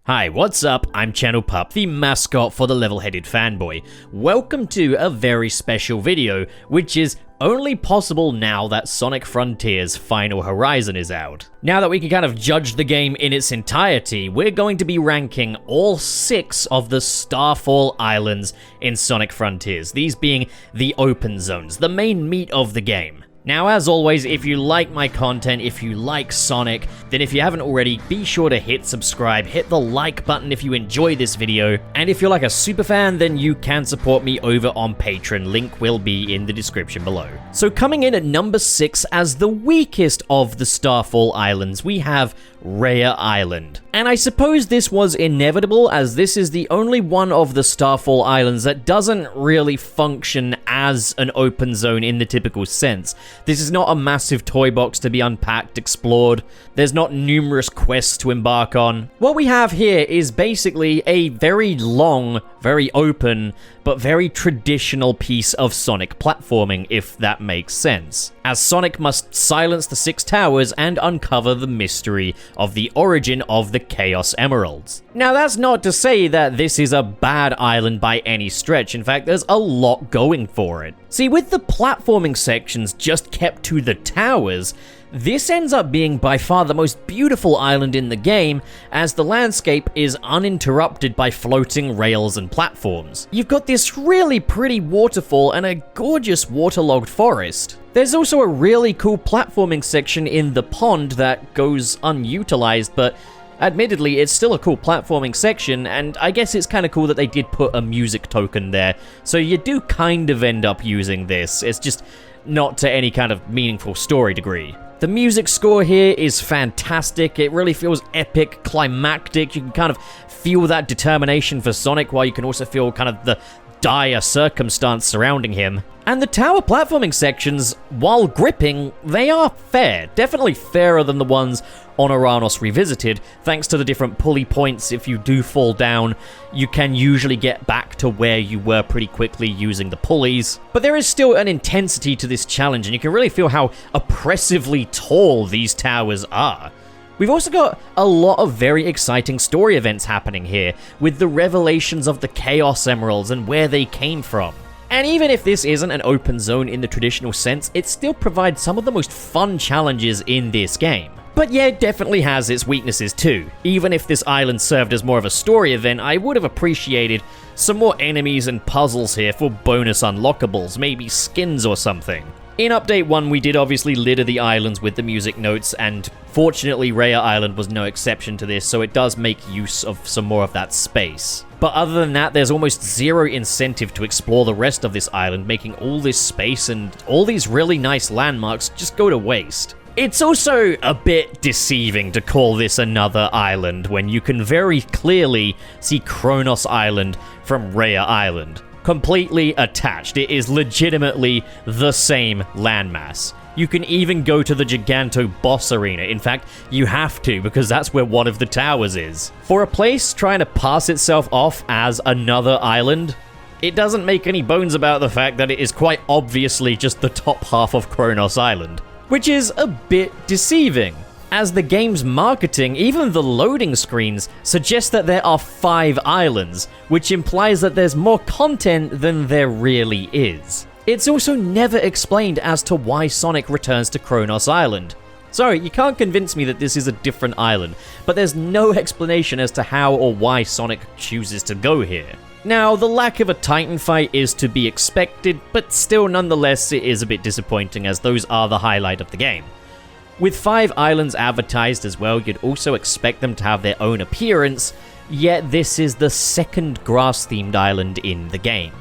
Hi, what's up? I'm Channel Pup, the mascot for the level-headed fanboy. Welcome to a very special video, which is only possible now that Sonic Frontiers Final Horizon is out. Now that we can kind of judge the game in its entirety, we're going to be ranking all 6 of the Starfall Islands in Sonic Frontiers, these being the open zones, the main meat of the game. Now, as always, if you like my content, if you like Sonic, then if you haven't already, be sure to hit subscribe, hit the like button if you enjoy this video, and if you're like a superfan, then you can support me over on Patreon, link will be in the description below. So coming in at number 6 as the weakest of the Starfall Islands, we have Raya Island. And I suppose this was inevitable, as this is the only one of the Starfall Islands that doesn't really function as an open zone in the typical sense. This is not a massive toy box to be unpacked, explored. There's not numerous quests to embark on. What we have here is basically a very long, very open, but very traditional piece of Sonic platforming, if that makes sense. As Sonic must silence the 6 towers and uncover the mystery of the origin of the Chaos Emeralds. Now, that's not to say that this is a bad island by any stretch. In fact, there's a lot going for it. See, with the platforming sections just kept to the towers, this ends up being by far the most beautiful island in the game, as the landscape is uninterrupted by floating rails and platforms. You've got this really pretty waterfall and a gorgeous waterlogged forest. There's also a really cool platforming section in the pond that goes unutilized, but admittedly, it's still a cool platforming section, and I guess it's kind of cool that they did put a music token there, so you do kind of end up using this. It's just not to any kind of meaningful story degree. The music score here is fantastic. It really feels epic, climactic. You can kind of feel that determination for Sonic, while you can also feel kind of the dire circumstance surrounding him. And the tower platforming sections, while gripping, they are fair. Definitely fairer than the ones on Ouranos Revisited, thanks to the different pulley points. If you do fall down, you can usually get back to where you were pretty quickly using the pulleys. But there is still an intensity to this challenge, and you can really feel how oppressively tall these towers are. We've also got a lot of very exciting story events happening here, with the revelations of the Chaos Emeralds and where they came from. And even if this isn't an open zone in the traditional sense, it still provides some of the most fun challenges in this game. But yeah, it definitely has its weaknesses too. Even if this island served as more of a story event, I would have appreciated some more enemies and puzzles here for bonus unlockables, maybe skins or something. In Update 1, we did obviously litter the islands with the music notes, and fortunately Raya Island was no exception to this, so it does make use of some more of that space. But other than that, there's almost zero incentive to explore the rest of this island, making all this space and all these really nice landmarks just go to waste. It's also a bit deceiving to call this another island when you can very clearly see Kronos Island from Raya Island. Completely attached. It is legitimately the same landmass. You can even go to the Giganto boss arena. In fact, you have to, because that's where one of the towers is. For a place trying to pass itself off as another island, it doesn't make any bones about the fact that it is quite obviously just the top half of Kronos Island, which is a bit deceiving, as the game's marketing, even the loading screens, suggest that there are 5 islands, which implies that there's more content than there really is. It's also never explained as to why Sonic returns to Kronos Island. Sorry, you can't convince me that this is a different island, but there's no explanation as to how or why Sonic chooses to go here. Now, the lack of a Titan fight is to be expected, but still nonetheless it is a bit disappointing, as those are the highlight of the game. With 5 islands advertised as well, you'd also expect them to have their own appearance, yet this is the second grass-themed island in the game.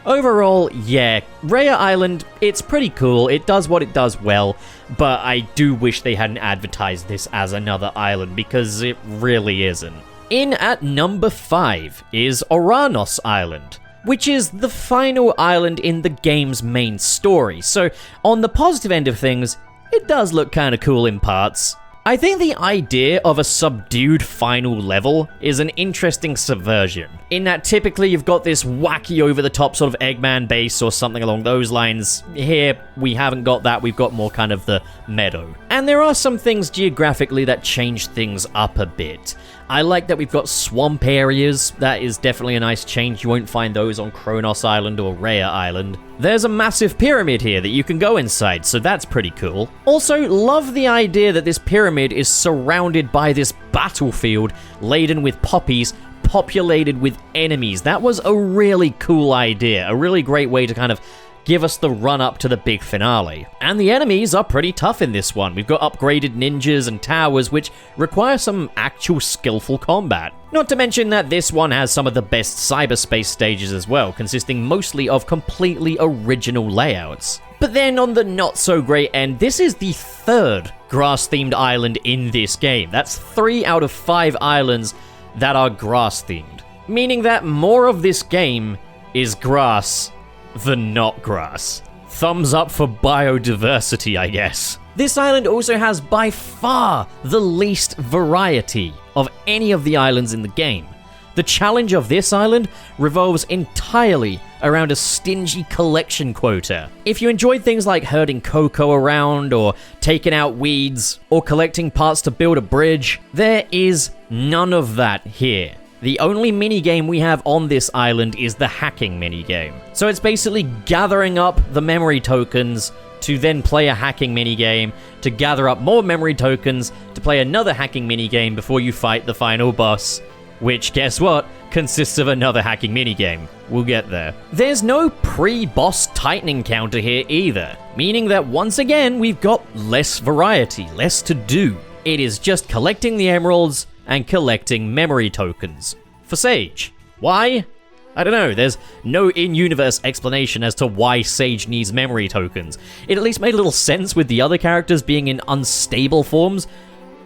Overall, yeah, Raya Island, it's pretty cool, it does what it does well, but I do wish they hadn't advertised this as another island, because it really isn't. In at number 5 is Ouranos Island, which is the final island in the game's main story, so on the positive end of things, it does look kinda cool in parts. I think the idea of a subdued final level is an interesting subversion, in that typically you've got this wacky over-the-top sort of Eggman base or something along those lines. Here, we haven't got that, we've got more kind of the meadow. And there are some things geographically that change things up a bit. I like that we've got swamp areas. That is definitely a nice change. You won't find those on Kronos Island or Raya Island. There's a massive pyramid here that you can go inside, so that's pretty cool. Also, love the idea that this pyramid is surrounded by this battlefield laden with poppies, populated with enemies. That was a really cool idea, a really great way to kind of give us the run up to the big finale. And the enemies are pretty tough in this one. We've got upgraded ninjas and towers, which require some actual skillful combat. Not to mention that this one has some of the best cyberspace stages as well, consisting mostly of completely original layouts. But then on the not so great end, this is the third grass-themed island in this game. That's 3 out of 5 islands that are grass-themed. Meaning that more of this game is grass than not grass. Thumbs up for biodiversity, I guess. This island also has by far the least variety of any of the islands in the game. The challenge of this island revolves entirely around a stingy collection quota. If you enjoyed things like herding cocoa around, or taking out weeds, or collecting parts to build a bridge, there is none of that here. The only minigame we have on this island is the hacking minigame. So it's basically gathering up the memory tokens to then play a hacking minigame, to gather up more memory tokens, to play another hacking minigame before you fight the final boss, which, guess what, consists of another hacking minigame. We'll get there. There's no pre-boss Titan encounter here either, meaning that once again, we've got less variety, less to do. It is just collecting the emeralds and collecting memory tokens. For Sage. Why? I don't know, there's no in-universe explanation as to why Sage needs memory tokens. It at least made a little sense with the other characters being in unstable forms,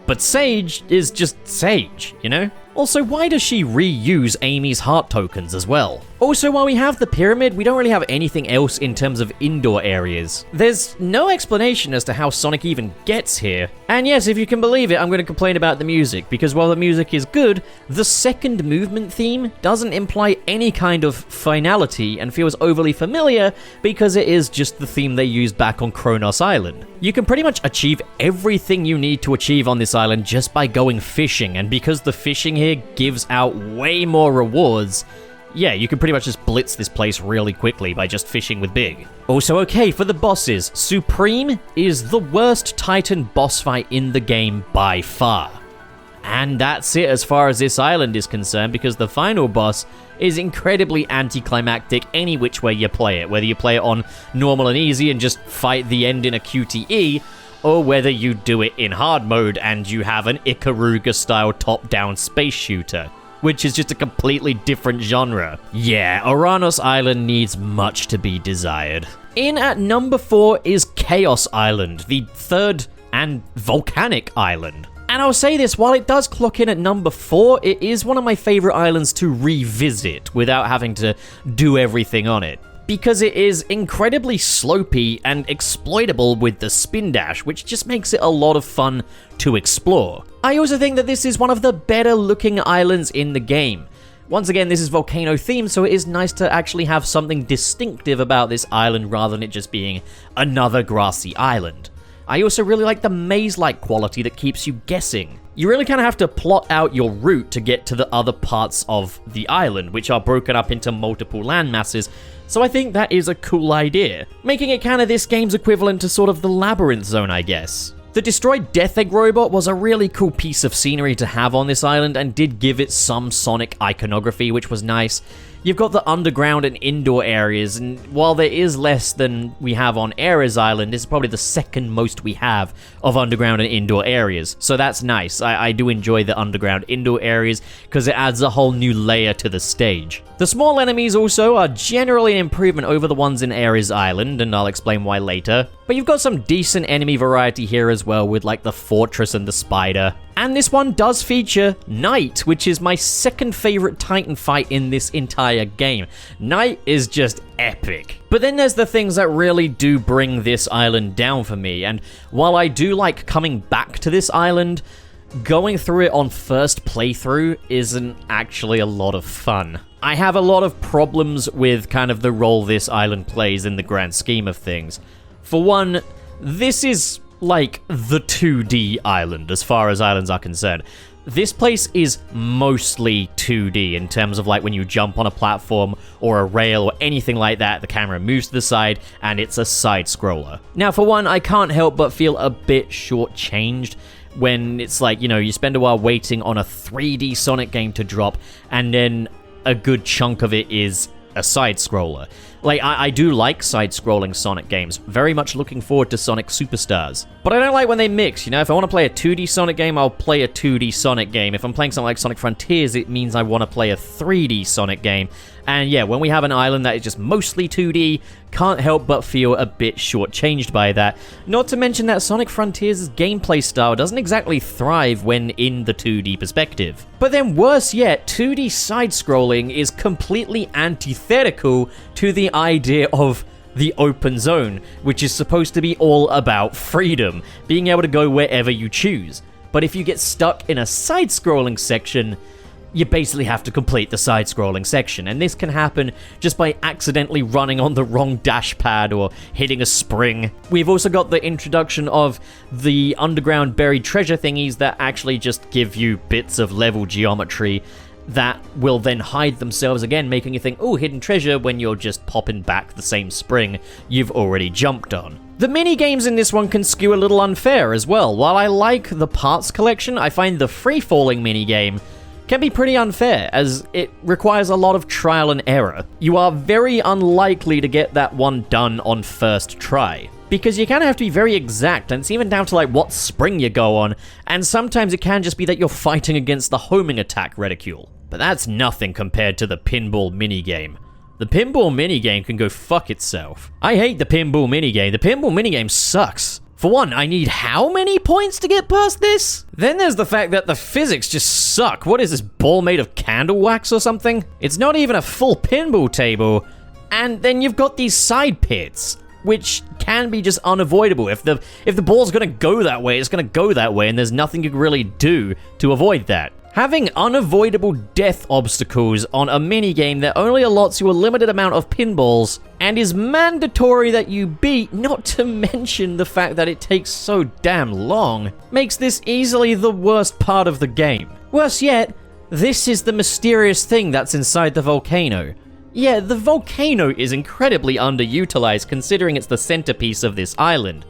but Sage is just Sage, you know? Also, why does she reuse Amy's heart tokens as well? Also, while we have the pyramid, we don't really have anything else in terms of indoor areas. There's no explanation as to how Sonic even gets here. And yes, if you can believe it, I'm going to complain about the music, because while the music is good, the second movement theme doesn't imply any kind of finality and feels overly familiar because it is just the theme they used back on Kronos Island. You can pretty much achieve everything you need to achieve on this island just by going fishing, and because the fishing here gives out way more rewards, yeah, you can pretty much just blitz this place really quickly by just fishing with Big. Also, okay, for the bosses, Supreme is the worst Titan boss fight in the game by far. And that's it as far as this island is concerned, because the final boss is incredibly anticlimactic any which way you play it, whether you play it on normal and easy and just fight the end in a QTE, or whether you do it in hard mode and you have an Ikaruga-style top-down space shooter, which is just a completely different genre. Yeah, Ouranos Island needs much to be desired. In at number 4 is Chaos Island, the third and volcanic island. And I'll say this, while it does clock in at number 4, it is one of my favorite islands to revisit without having to do everything on it, because it is incredibly slopey and exploitable with the spin dash, which just makes it a lot of fun to explore. I also think that this is one of the better looking islands in the game. Once again, this is volcano themed, so it is nice to actually have something distinctive about this island rather than it just being another grassy island. I also really like the maze-like quality that keeps you guessing. You really kind of have to plot out your route to get to the other parts of the island, which are broken up into multiple landmasses, so I think that is a cool idea, making it kind of this game's equivalent to sort of the Labyrinth Zone, I guess. The destroyed Death Egg robot was a really cool piece of scenery to have on this island and did give it some Sonic iconography, which was nice. You've got the underground and indoor areas, and while there is less than we have on Ares Island, this is probably the second most we have of underground and indoor areas, so that's nice. I do enjoy the underground indoor areas because it adds a whole new layer to the stage. The small enemies also are generally an improvement over the ones in Ares Island, and I'll explain why later. But you've got some decent enemy variety here as well, with like the fortress and the spider. And this one does feature Knight, which is my second favorite Titan fight in this entire game. Knight is just epic. But then there's the things that really do bring this island down for me, and while I do like coming back to this island, going through it on first playthrough isn't actually a lot of fun. I have a lot of problems with kind of the role this island plays in the grand scheme of things. For one, this is like the 2D island as far as islands are concerned. this place is mostly 2D in terms of like when you jump on a platform or a rail or anything like that, the camera moves to the side and it's a side scroller. Now for one, I can't help but feel a bit shortchanged when it's like, you spend a while waiting on a 3D Sonic game to drop and then a good chunk of it is a side scroller. Like, I do like side-scrolling Sonic games. Very much looking forward to Sonic Superstars. But I don't like when they mix, If I want to play a 2D Sonic game, I'll play a 2D Sonic game. If I'm playing something like Sonic Frontiers, it means I want to play a 3D Sonic game. And yeah, when we have an island that is just mostly 2D, can't help but feel a bit shortchanged by that. Not to mention that Sonic Frontiers' gameplay style doesn't exactly thrive when in the 2D perspective. But then worse yet, 2D side-scrolling is completely antithetical to the idea of the open zone, which is supposed to be all about freedom, being able to go wherever you choose. But if you get stuck in a side-scrolling section, you basically have to complete the side-scrolling section, and this can happen just by accidentally running on the wrong dash pad or hitting a spring. We've also got the introduction of the underground buried treasure thingies that actually just give you bits of level geometry that will then hide themselves again, making you think, oh, hidden treasure, when you're just popping back the same spring you've already jumped on. The mini-games in this one can skew a little unfair as well. While I like the parts collection, I find the free-falling mini-game can be pretty unfair, as it requires a lot of trial and error. You are very unlikely to get that one done on first try, because you kind of have to be very exact, and it's even down to like what spring you go on, and sometimes it can just be that you're fighting against the homing attack reticule. But that's nothing compared to the pinball minigame. The pinball minigame can go fuck itself. I hate the pinball minigame. The pinball minigame sucks. For one, I need how many points to get past this? Then there's the fact that the physics just suck. What is this, ball made of candle wax or something? It's not even a full pinball table. And then you've got these side pits, which can be just unavoidable. If the ball's gonna go that way, it's gonna go that way, and there's nothing you can really do to avoid that. Having unavoidable death obstacles on a minigame that only allots you a limited amount of pinballs and is mandatory that you beat, not to mention the fact that it takes so damn long, makes this easily the worst part of the game. Worse yet, this is the mysterious thing that's inside the volcano. Yeah, the volcano is incredibly underutilized considering it's the centerpiece of this island.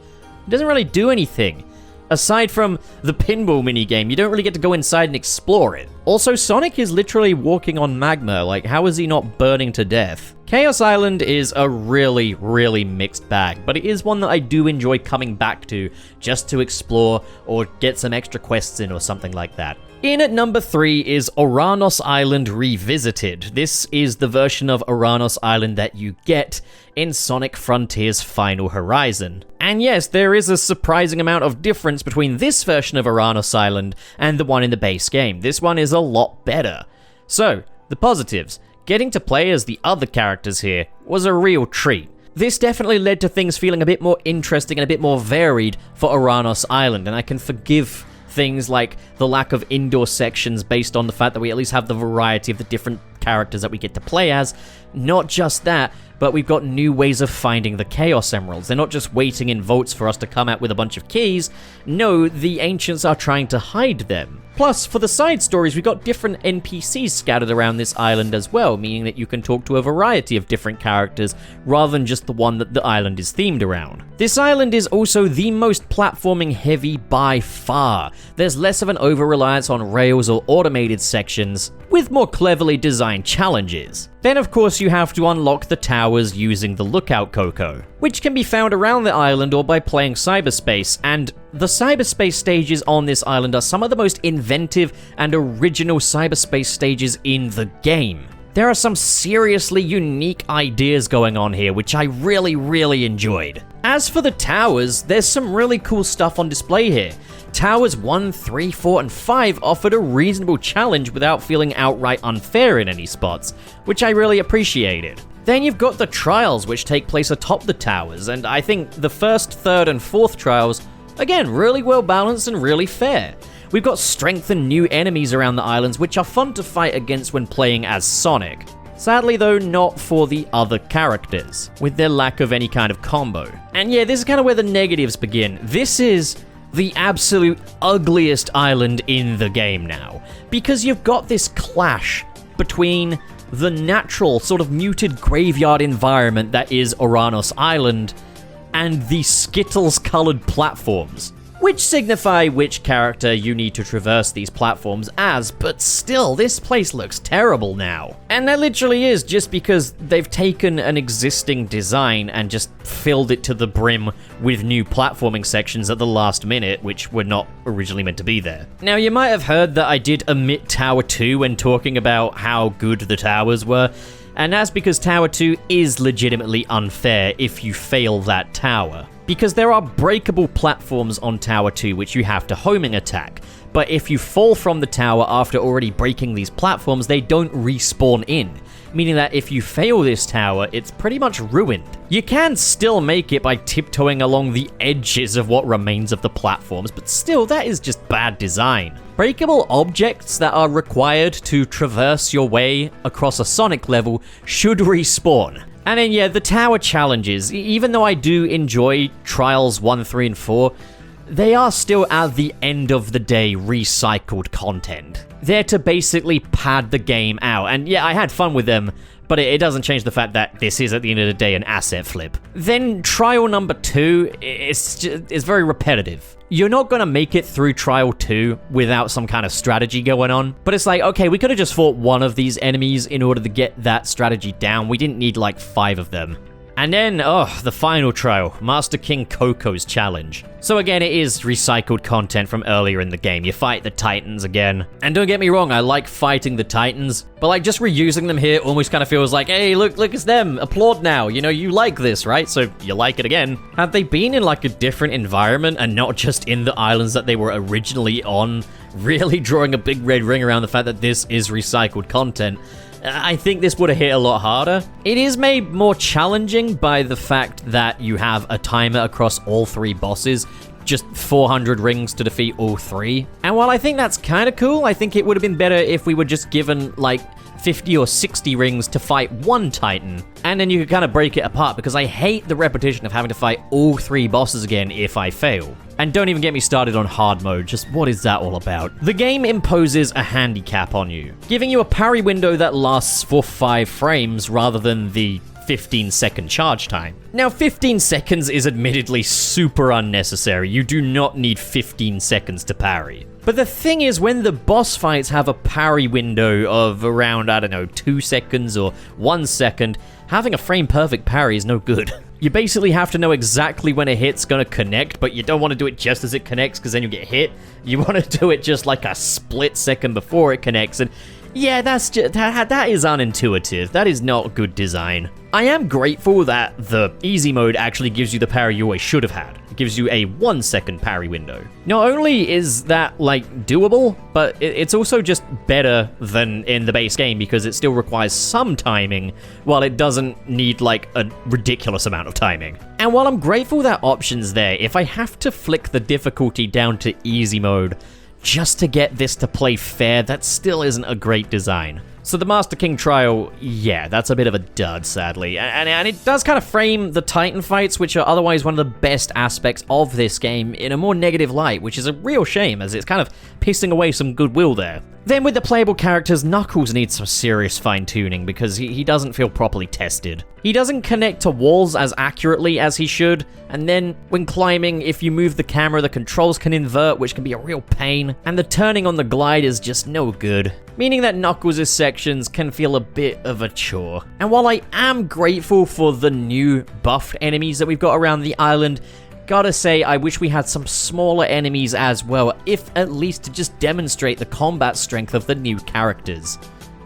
It doesn't really do anything. Aside from the pinball minigame, you don't really get to go inside and explore it. Also, Sonic is literally walking on magma, like how is he not burning to death? Chaos Island is a really, really mixed bag, but it is one that I do enjoy coming back to just to explore or get some extra quests in or something like that. In at number 3 is Ouranos Island Revisited. This is the version of Ouranos Island that you get in Sonic Frontiers Final Horizon. And yes, there is a surprising amount of difference between this version of Ouranos Island and the one in the base game. This one is a lot better. So, the positives. Getting to play as the other characters here was a real treat. This definitely led to things feeling a bit more interesting and a bit more varied for Ouranos Island, and I can forgive things like the lack of indoor sections based on the fact that we at least have the variety of the different characters that we get to play as. Not just that, but we've got new ways of finding the Chaos Emeralds. They're not just waiting in votes for us to come out with a bunch of keys. No, the Ancients are trying to hide them. Plus, for the side stories, we've got different NPCs scattered around this island as well, meaning that you can talk to a variety of different characters rather than just the one that the island is themed around. This island is also the most platforming heavy by far. There's less of an over-reliance on rails or automated sections, with more cleverly designed challenges. Then of course you have to unlock the towers using the Lookout Coco, which can be found around the island or by playing cyberspace, and the cyberspace stages on this island are some of the most inventive and original cyberspace stages in the game. There are some seriously unique ideas going on here, which I really, really enjoyed. As for the towers, there's some really cool stuff on display here. Towers 1, 3, 4, and 5 offered a reasonable challenge without feeling outright unfair in any spots, which I really appreciated. Then you've got the trials, which take place atop the towers, and I think the first, third, and fourth trials, again, really well balanced and really fair. We've got strength and new enemies around the islands, which are fun to fight against when playing as Sonic. Sadly though, not for the other characters, with their lack of any kind of combo. And yeah, this is kind of where the negatives begin. This is the absolute ugliest island in the game now, because you've got this clash between the natural sort of muted graveyard environment that is Ouranos Island and the Skittles-colored platforms, which signify which character you need to traverse these platforms as, but still, this place looks terrible now. And that literally is just because they've taken an existing design and just filled it to the brim with new platforming sections at the last minute, which were not originally meant to be there. Now, you might have heard that I did omit Tower 2 when talking about how good the towers were, and that's because Tower 2 is legitimately unfair if you fail that tower. Because there are breakable platforms on Tower 2 which you have to homing attack, but if you fall from the tower after already breaking these platforms, they don't respawn in, meaning that if you fail this tower, it's pretty much ruined. You can still make it by tiptoeing along the edges of what remains of the platforms, but still, that is just bad design. Breakable objects that are required to traverse your way across a Sonic level should respawn. And then, yeah, the tower challenges, even though I do enjoy Trials 1, 3, and 4, they are still, at the end of the day, recycled content. They're to basically pad the game out, and yeah, I had fun with them, but it doesn't change the fact that this is, at the end of the day, an asset flip. Then Trial number 2 is very repetitive. You're not going to make it through Trial 2 without some kind of strategy going on, but it's like, okay, we could have just fought one of these enemies in order to get that strategy down. We didn't need like 5 of them. And then, the final trial, Master King Coco's challenge. So again, it is recycled content from earlier in the game. You fight the Titans again. And don't get me wrong, I like fighting the Titans, but like just reusing them here almost kind of feels like, hey, look, it's them. Applaud now. You know, you like this, right? So you like it again. Had they been in like a different environment and not just in the islands that they were originally on, really drawing a big red ring around the fact that this is recycled content, I think this would have hit a lot harder. It is made more challenging by the fact that you have a timer across all 3 bosses, just 400 rings to defeat all 3. And while I think that's kind of cool, I think it would have been better if we were just given like 50 or 60 rings to fight one Titan, and then you could kind of break it apart, because I hate the repetition of having to fight all 3 bosses again if I fail. And don't even get me started on hard mode, just what is that all about? The game imposes a handicap on you, giving you a parry window that lasts for 5 frames rather than the 15-second charge time. Now, 15 seconds is admittedly super unnecessary. You do not need 15 seconds to parry. But the thing is, when the boss fights have a parry window of around, I don't know, 2 seconds or 1 second, having a frame-perfect parry is no good. You basically have to know exactly when a hit's gonna connect, but you don't want to do it just as it connects, because then you get hit. You want to do it just like a split second before it connects, and yeah, that is unintuitive. That is not good design. I am grateful that the easy mode actually gives you the parry you always should have had. It gives you a 1-second parry window. Not only is that, like, doable, but it's also just better than in the base game, because it still requires some timing, while it doesn't need, like, a ridiculous amount of timing. And while I'm grateful that option's there, if I have to flick the difficulty down to easy mode just to get this to play fair, that still isn't a great design. So the Master King trial, yeah, that's a bit of a dud, sadly. And it does kind of frame the Titan fights, which are otherwise one of the best aspects of this game, in a more negative light, which is a real shame, as it's kind of pissing away some goodwill there. Then with the playable characters, Knuckles needs some serious fine-tuning, because he doesn't feel properly tested. He doesn't connect to walls as accurately as he should, and then when climbing, if you move the camera, the controls can invert, which can be a real pain, and the turning on the glide is just no good, meaning that Knuckles' sections can feel a bit of a chore. And while I am grateful for the new buffed enemies that we've got around the island, gotta say, I wish we had some smaller enemies as well, if at least to just demonstrate the combat strength of the new characters.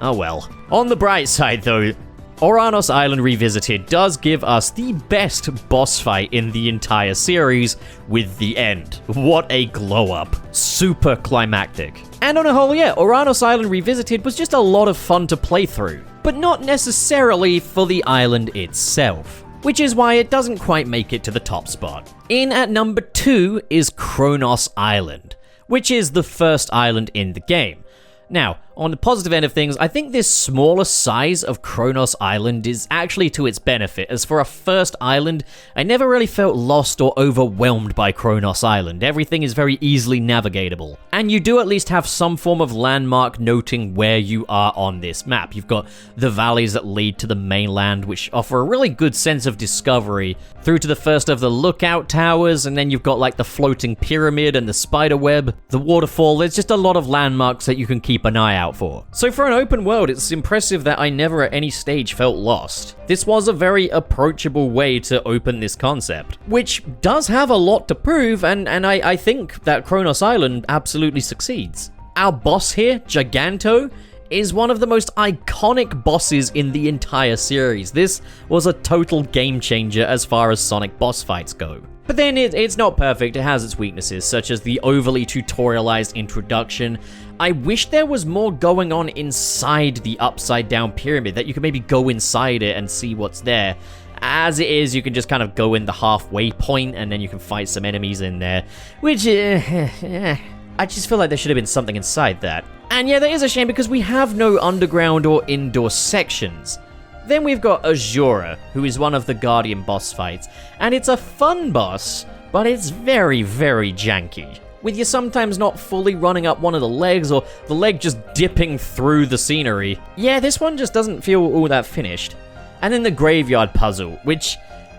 Oh well. On the bright side though, Ouranos Island Revisited does give us the best boss fight in the entire series with the end. What a glow up. Super climactic. And on a whole, yeah, Ouranos Island Revisited was just a lot of fun to play through, but not necessarily for the island itself, which is why it doesn't quite make it to the top spot. In at number 2 is Kronos Island, which is the first island in the game. Now, on the positive end of things, I think this smaller size of Kronos Island is actually to its benefit, as for a first island, I never really felt lost or overwhelmed by Kronos Island. Everything is very easily navigatable. And you do at least have some form of landmark noting where you are on this map. You've got the valleys that lead to the mainland, which offer a really good sense of discovery, through to the first of the lookout towers, and then you've got like the floating pyramid and the spider web, the waterfall. There's just a lot of landmarks that you can keep an eye out for. So for an open world, it's impressive that I never at any stage felt lost. This was a very approachable way to open this concept, which does have a lot to prove, and I think that Kronos Island absolutely succeeds. Our boss here, Giganto, is one of the most iconic bosses in the entire series. This was a total game changer as far as Sonic boss fights go. But then it's not perfect, it has its weaknesses, such as the overly tutorialized introduction. I wish there was more going on inside the upside down pyramid, that you could maybe go inside it and see what's there. As it is, you can just kind of go in the halfway point and then you can fight some enemies in there, which, I just feel like there should have been something inside that. And yeah, that is a shame because we have no underground or indoor sections. Then we've got Yasuhara, who is one of the Guardian boss fights, and it's a fun boss, but it's very, very janky, with you sometimes not fully running up one of the legs, or the leg just dipping through the scenery. Yeah, this one just doesn't feel all that finished. And then the graveyard puzzle, which,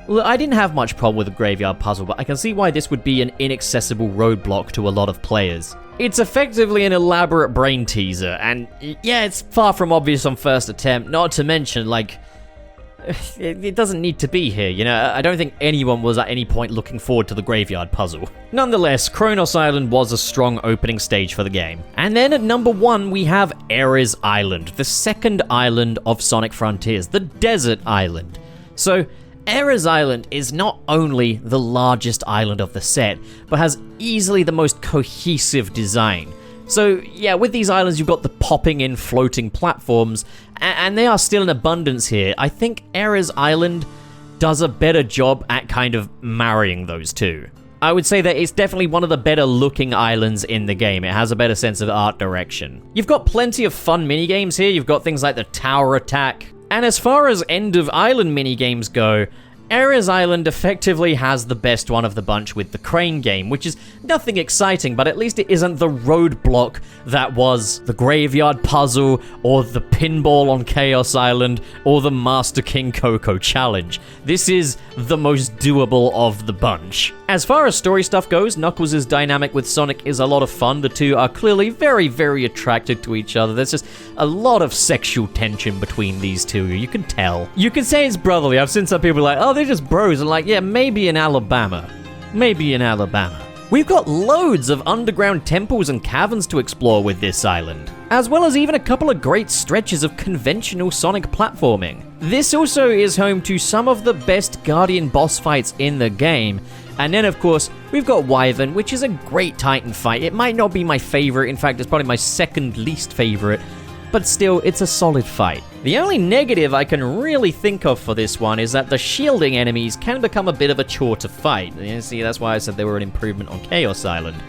well, I didn't have much problem with the graveyard puzzle, but I can see why this would be an inaccessible roadblock to a lot of players. It's effectively an elaborate brain teaser, and yeah, it's far from obvious on first attempt, not to mention, like, it doesn't need to be here, you know? I don't think anyone was at any point looking forward to the graveyard puzzle. Nonetheless, Kronos Island was a strong opening stage for the game. And then at number 1, we have Ares Island, the second island of Sonic Frontiers, the desert island. So, Ares Island is not only the largest island of the set, but has easily the most cohesive design. So yeah, with these islands you've got the popping in floating platforms, and they are still in abundance here. I think Ares Island does a better job at kind of marrying those two. I would say that it's definitely one of the better looking islands in the game. It has a better sense of art direction. You've got plenty of fun minigames here. You've got things like the tower attack. And as far as end of island minigames go, Ares Island effectively has the best one of the bunch with the crane game, which is nothing exciting, but at least it isn't the roadblock that was the graveyard puzzle, or the pinball on Chaos Island, or the Master King Coco challenge. This is the most doable of the bunch. As far as story stuff goes, Knuckles' dynamic with Sonic is a lot of fun. The two are clearly very, very attracted to each other. There's just a lot of sexual tension between these two, you can tell. You can say it's brotherly. I've seen some people like, oh, they're just bros, and like, yeah, maybe in Alabama. Maybe in Alabama. We've got loads of underground temples and caverns to explore with this island, as well as even a couple of great stretches of conventional Sonic platforming. This also is home to some of the best Guardian boss fights in the game. And then, of course, we've got Wyvern, which is a great Titan fight. It might not be my favorite. In fact, it's probably my second least favorite. But still, it's a solid fight. The only negative I can really think of for this one is that the shielding enemies can become a bit of a chore to fight. You see, that's why I said they were an improvement on Chaos Island.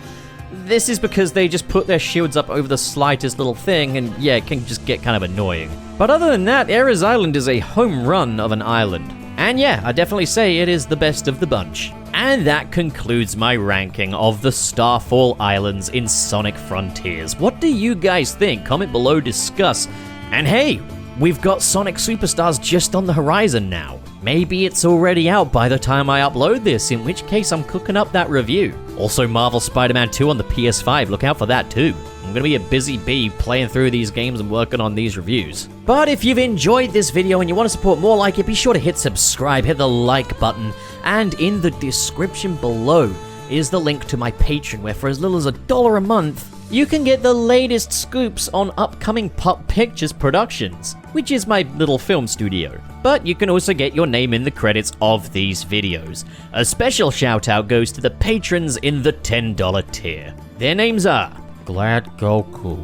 This is because they just put their shields up over the slightest little thing, and yeah, it can just get kind of annoying. But other than that, Ares Island is a home run of an island. And yeah, I definitely say it is the best of the bunch. And that concludes my ranking of the Starfall Islands in Sonic Frontiers. What do you guys think? Comment below, discuss. And hey, we've got Sonic Superstars just on the horizon now. Maybe it's already out by the time I upload this, in which case I'm cooking up that review. Also, Marvel Spider-Man 2 on the PS5, look out for that too. I'm gonna be a busy bee playing through these games and working on these reviews. But if you've enjoyed this video and you want to support more like it, be sure to hit subscribe, hit the like button, and in the description below is the link to my Patreon, where for as little as $1 a month, you can get the latest scoops on upcoming Pop Pictures productions, which is my little film studio. But you can also get your name in the credits of these videos. A special shout out goes to the patrons in the $10 tier. Their names are Glad Goku,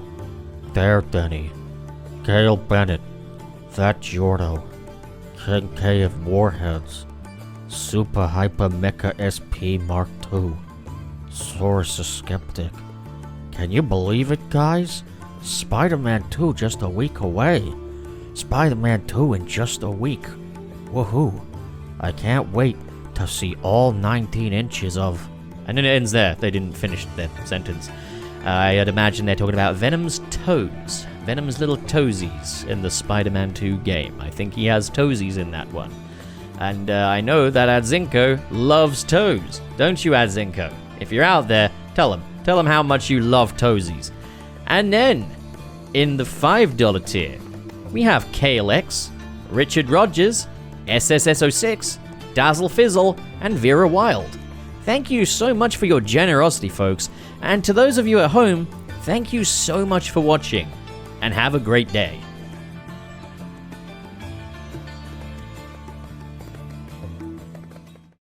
There Denny, Gail Bennett, That Jordo, King K of Warheads, Super Hyper Mecha SP Mark II, Source Skeptic. Can you believe it, guys? Spider-Man 2 just a week away. Spider-Man 2 in just a week. Woohoo. I can't wait to see all 19 inches of... And then it ends there. They didn't finish their sentence. I'd imagine they're talking about Venom's toes. Venom's little toesies in the Spider-Man 2 game. I think he has toesies in that one. And I know that Adzinko loves toes. Don't you, Adzinko? If you're out there, tell him. Tell him how much you love toesies. And then, in the $5 tier, we have KLX, Richard Rogers, SSS06, Dazzle Fizzle, and Vera Wild. Thank you so much for your generosity, folks. And to those of you at home, thank you so much for watching. And have a great day.